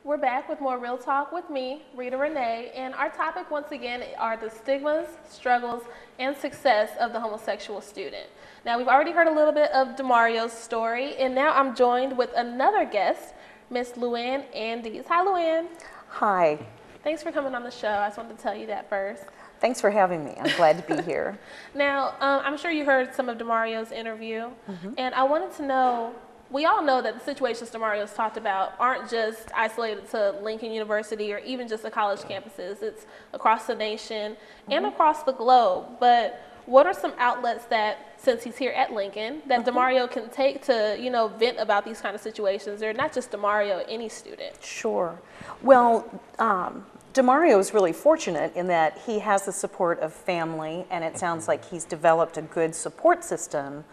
We're back with more Real Talk with me, Rita Renee, and our topic once again are the stigmas, struggles, and success of the homosexual student. Now, we've already heard a little bit of Demario's story, and now I'm joined with another guest, Miss Luann Andes. Hi, Luann. Hi. Thanks for coming on the show. I just wanted to tell you that first. Thanks for having me. I'm glad to be here. Now, I'm sure you heard some of Demario's interview, and I wanted to know, we all know that the situations Demario's talked about aren't just isolated to Lincoln University or even just the college campuses. It's across the nation and across the globe. But what are some outlets that, since he's here at Lincoln, that Demario can take to, you know, vent about these kind of situations, or not just Demario, any student? Sure. Well, Demario is really fortunate in that he has the support of family, and it sounds like he's developed a good support system.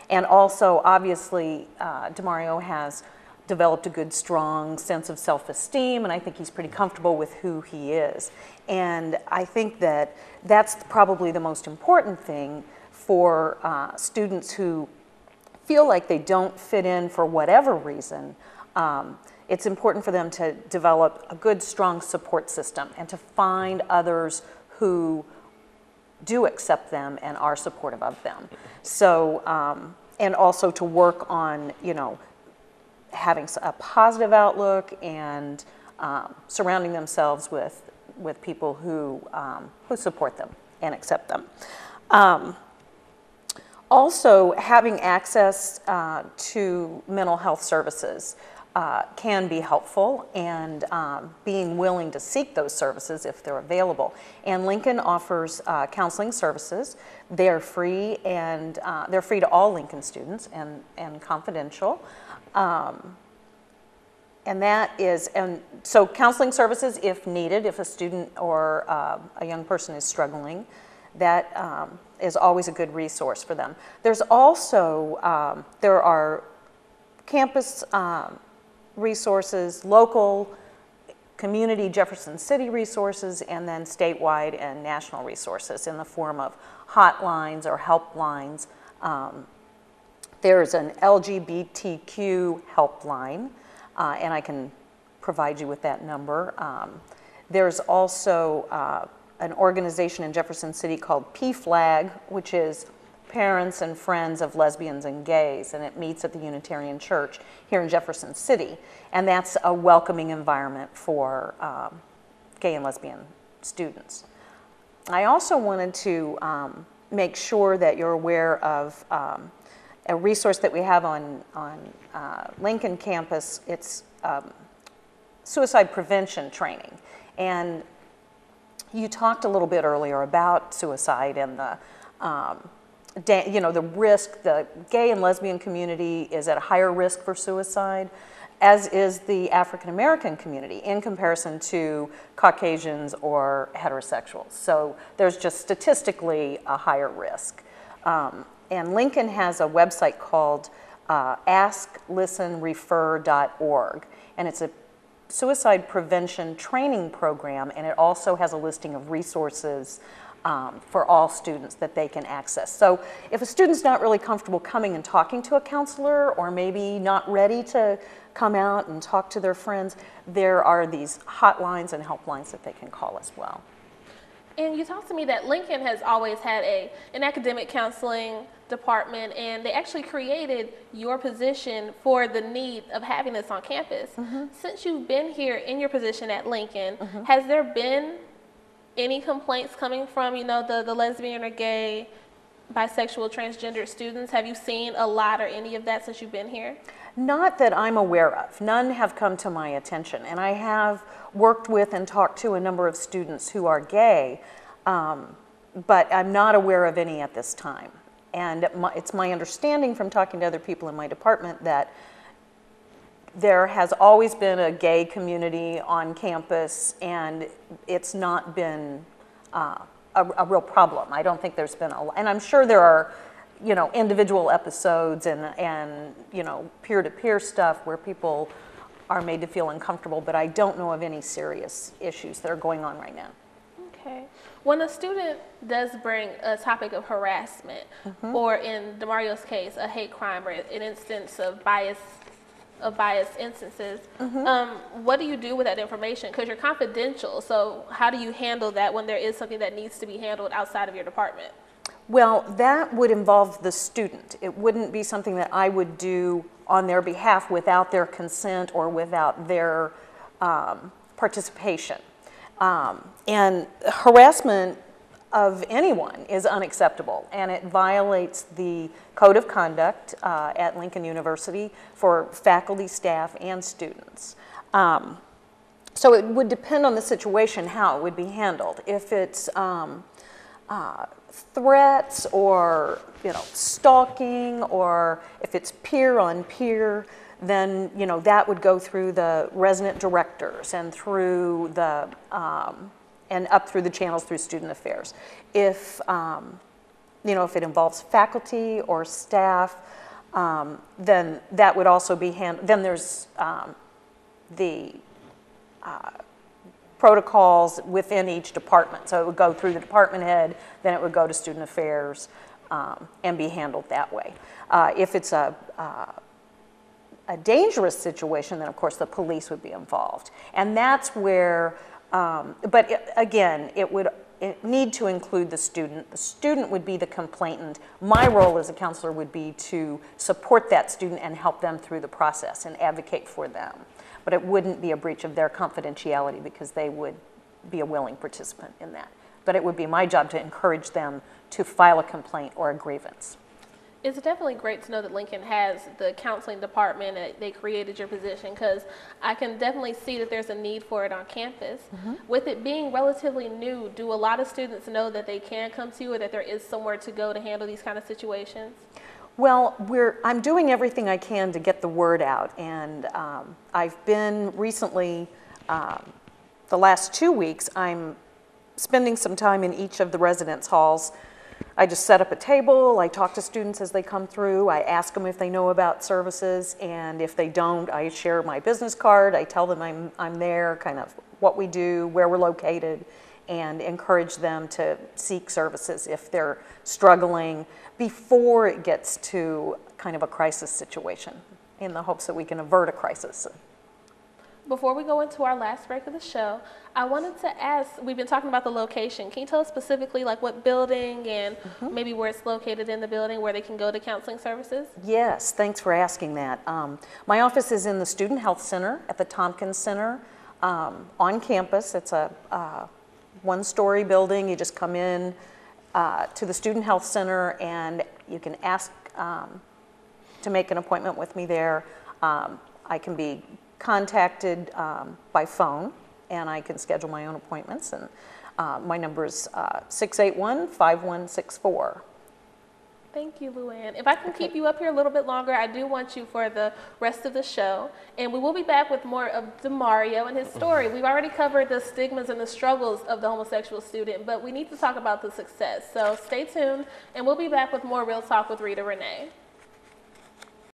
And also, obviously, Demario has developed a good, strong sense of self-esteem, and I think he's pretty comfortable with who he is. And I think that that's probably the most important thing for students who feel like they don't fit in for whatever reason. It's important for them to develop a good, strong support system and to find others who do accept them and are supportive of them. So, and also to work on, you know, having a positive outlook and surrounding themselves with people who support them and accept them. Also, having access to mental health services can be helpful, and being willing to seek those services if they're available. And Lincoln offers counseling services. They're free, and they're free to all Lincoln students and confidential. And that is, and so counseling services if needed, if a student or a young person is struggling, that is always a good resource for them. There's also, there are campus resources, local, community Jefferson City resources, and then statewide and national resources in the form of hotlines or helplines. There's an LGBTQ helpline, and I can provide you with that number. There's also an organization in Jefferson City called PFLAG, which is Parents and Friends of Lesbians and Gays, and it meets at the Unitarian Church here in Jefferson City. And that's a welcoming environment for gay and lesbian students. I also wanted to make sure that you're aware of a resource that we have on Lincoln campus. It's suicide prevention training. And you talked a little bit earlier about suicide and the you know, the risk. The gay and lesbian community is at a higher risk for suicide, as is the African American community in comparison to Caucasians or heterosexuals. So there's just statistically a higher risk. And Lincoln has a website called asklistenrefer.org, and it's a suicide prevention training program, and it also has a listing of resources for all students that they can access. So if a student's not really comfortable coming and talking to a counselor, or maybe not ready to come out and talk to their friends, there are these hotlines and helplines that they can call as well. And you talked to me that Lincoln has always had an academic counseling department, and they actually created your position for the need of having this on campus. Since you've been here in your position at Lincoln, has there been any complaints coming from, you know, the lesbian or gay, bisexual, transgender students? Have you seen a lot or any of that since you've been here? Not that I'm aware of. None have come to my attention. And I have worked with and talked to a number of students who are gay, but I'm not aware of any at this time. And it's my understanding from talking to other people in my department that there has always been a gay community on campus, and it's not been a real problem. I don't think there's been and I'm sure there are, you know, individual episodes and you know, peer-to-peer stuff where people are made to feel uncomfortable, but I don't know of any serious issues that are going on right now. Okay. When a student does bring a topic of harassment, or in Demario's case, a hate crime or an instance of bias of biased instances. What do you do with that information? Because you're confidential, so how do you handle that when there is something that needs to be handled outside of your department? Well, that would involve the student. It wouldn't be something that I would do on their behalf without their consent or without their participation. And harassment of anyone is unacceptable, and it violates the code of conduct at Lincoln University for faculty, staff, and students. So it would depend on the situation how it would be handled. If it's threats or stalking, or if it's peer on peer, then that would go through the resident directors and through the and up through the channels through student affairs. If if it involves faculty or staff, then that would also be handled. Then there's the protocols within each department. So it would go through the department head, then it would go to student affairs, and be handled that way. If it's a dangerous situation, then of course the police would be involved. And that's where, but again, it would need to include the student. The student would be the complainant. My role as a counselor would be to support that student and help them through the process and advocate for them. But it wouldn't be a breach of their confidentiality because they would be a willing participant in that. But it would be my job to encourage them to file a complaint or a grievance. It's definitely great to know that Lincoln has the counseling department and they created your position, because I can definitely see that there's a need for it on campus. With it being relatively new, do a lot of students know that they can come to you, or that there is somewhere to go to handle these kind of situations? Well, I'm doing everything I can to get the word out, and I've been recently, the last 2 weeks, I'm spending some time in each of the residence halls. I just set up a table, I talk to students as they come through, I ask them if they know about services, and if they don't, I share my business card, I tell them I'm there, kind of what we do, where we're located, and encourage them to seek services if they're struggling before it gets to kind of a crisis situation, in the hopes that we can avert a crisis. Before we go into our last break of the show, I wanted to ask, we've been talking about the location. Can you tell us specifically like what building and maybe where it's located in the building where they can go to counseling services? Yes, thanks for asking that. My office is in the Student Health Center at the Tompkins Center on campus. It's a one-story building. You just come in to the Student Health Center and you can ask to make an appointment with me there. I can be contacted by phone, and I can schedule my own appointments, and my number is 681-5164. Thank you, Luann. If I can keep you up here a little bit longer, I do want you for the rest of the show, and we will be back with more of DeMario and his story. We've already covered the stigmas and the struggles of the homosexual student, but we need to talk about the success. So stay tuned, and we'll be back with more Real Talk with Rita Renee.